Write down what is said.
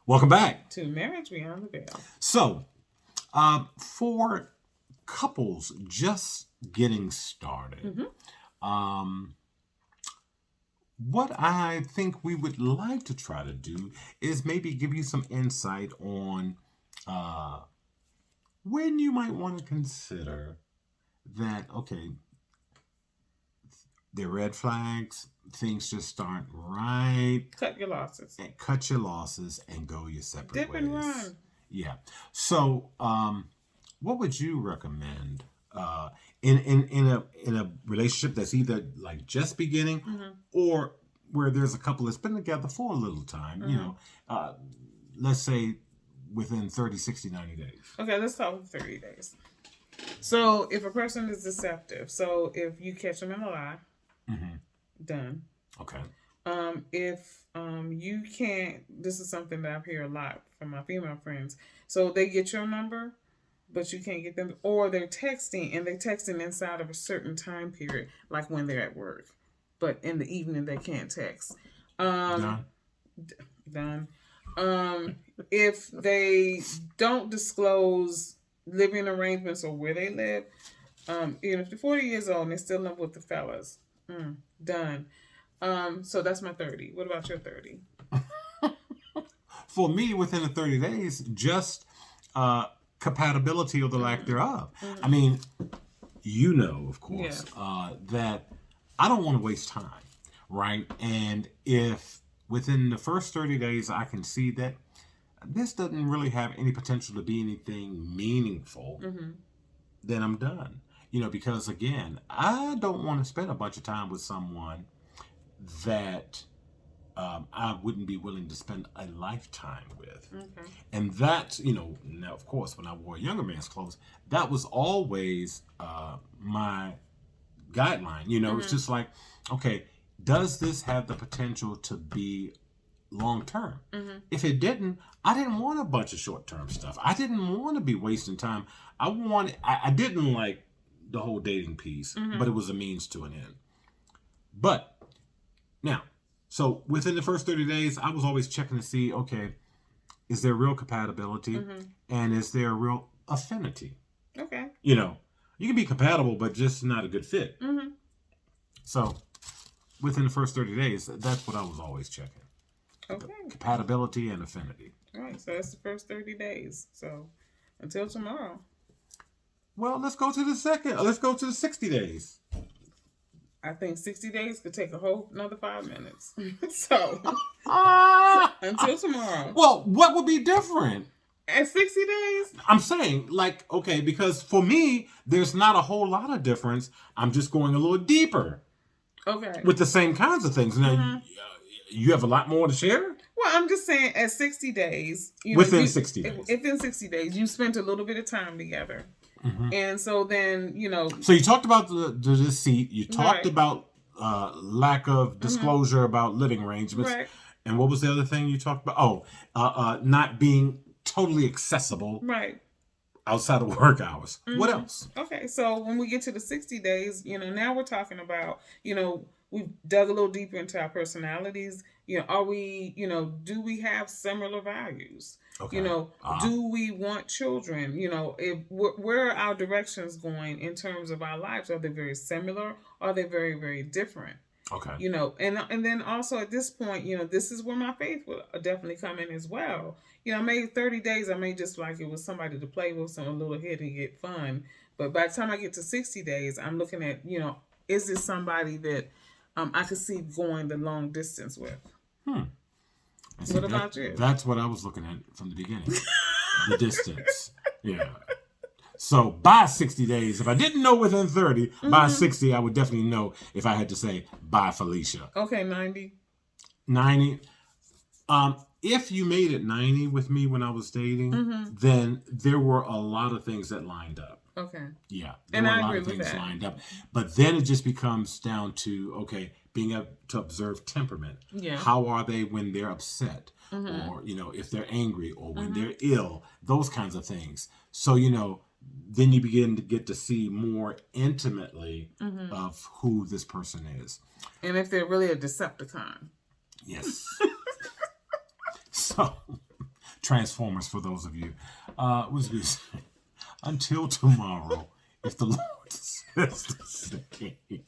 Welcome back to Marriage Beyond the Veil. So, for couples just getting started, um, what I think we would like to try to do is maybe give you some insight on uh, when you might want to consider that, okay, there are red flags, things just aren't right. Cut your losses. And cut your losses and go your separate Dip ways. and run. Yeah. So, what would you recommend in a relationship that's either like just beginning or where there's a couple that's been together for a little time? You know, let's say within 30, 60, 90 days. Okay, let's talk 30 days. So if a person is deceptive, so if you catch them in a lie, done. Okay. If you can't, this is something that I hear a lot from my female friends. So they get your number, but you can't get them, or they're texting and they're texting inside of a certain time period, like when they're at work, but in the evening they can't text. Done. If they don't disclose living arrangements or where they live, even if they're 40 years old and they still live with the fellas, done. So that's my 30. What about your 30? For me, within the 30 days, just compatibility or the lack thereof. I mean, you know, of course, that I don't want to waste time, right? And if within the first 30 days I can see that this doesn't really have any potential to be anything meaningful, then I'm done. You know, because again, I don't want to spend a bunch of time with someone that I wouldn't be willing to spend a lifetime with. Okay. And that's, you know, now of course, when I wore younger man's clothes, that was always my guideline. You know, it's just like, okay, does this have the potential to be long term? If it didn't, I didn't want a bunch of short term stuff. I didn't want to be wasting time. I didn't like the whole dating piece, but it was a means to an end. But now, so within the first 30 days, I was always checking to see, okay, is there real compatibility and is there a real affinity? Okay. You know, you can be compatible, but just not a good fit. So within the first 30 days, that's what I was always checking. Okay. Compatibility and affinity. All right. So that's the first 30 days. So until tomorrow. Well, let's go to the 60 days. I think 60 days could take a whole another 5 minutes. So until tomorrow. Well, what would be different? At 60 days? I'm saying, like, okay, because for me, there's not a whole lot of difference. I'm just going a little deeper. Okay. With the same kinds of things. Now, you have a lot more to share? Well, I'm just saying at 60 days. Within 60 days. Within 60 days, you spent a little bit of time together. And so then, you know. So you talked about the deceit. You talked about lack of disclosure about living arrangements. Right. And what was the other thing you talked about? Not being totally accessible. Right. Outside of work hours. What else? Okay, so when we get to the 60 days, you know, now we're talking about, you know, we've dug a little deeper into our personalities. You know, are we, you know, do we have similar values? Okay. You know, do we want children? You know, where are our directions going in terms of our lives? Are they very similar? Or are they very, very different? Okay. You know, and then also at this point, you know, this is where my faith will definitely come in as well. You know, maybe 30 days, I may just like it with somebody to play with, some little hit and get fun. But by the time I get to 60 days, I'm looking at, you know, is this somebody that I could see going the long distance with? What about you? That's what I was looking at from the beginning. The distance. Yeah. So by 60 days, if I didn't know within 30, by 60, I would definitely know if I had to say bye, Felicia. Okay, 90. 90. If you made it 90 with me when I was dating, then there were a lot of things that lined up. Okay. Yeah. There were a lot of things lined up. But then it just becomes down to, okay, being able to observe temperament. Yeah. How are they when they're upset? Or, you know, if they're angry or when they're ill, those kinds of things. So, you know, then you begin to get to see more intimately of who this person is. And if they're really a Decepticon. Yes. So, Transformers for those of you. Was good. Until tomorrow, if the Lord says the same.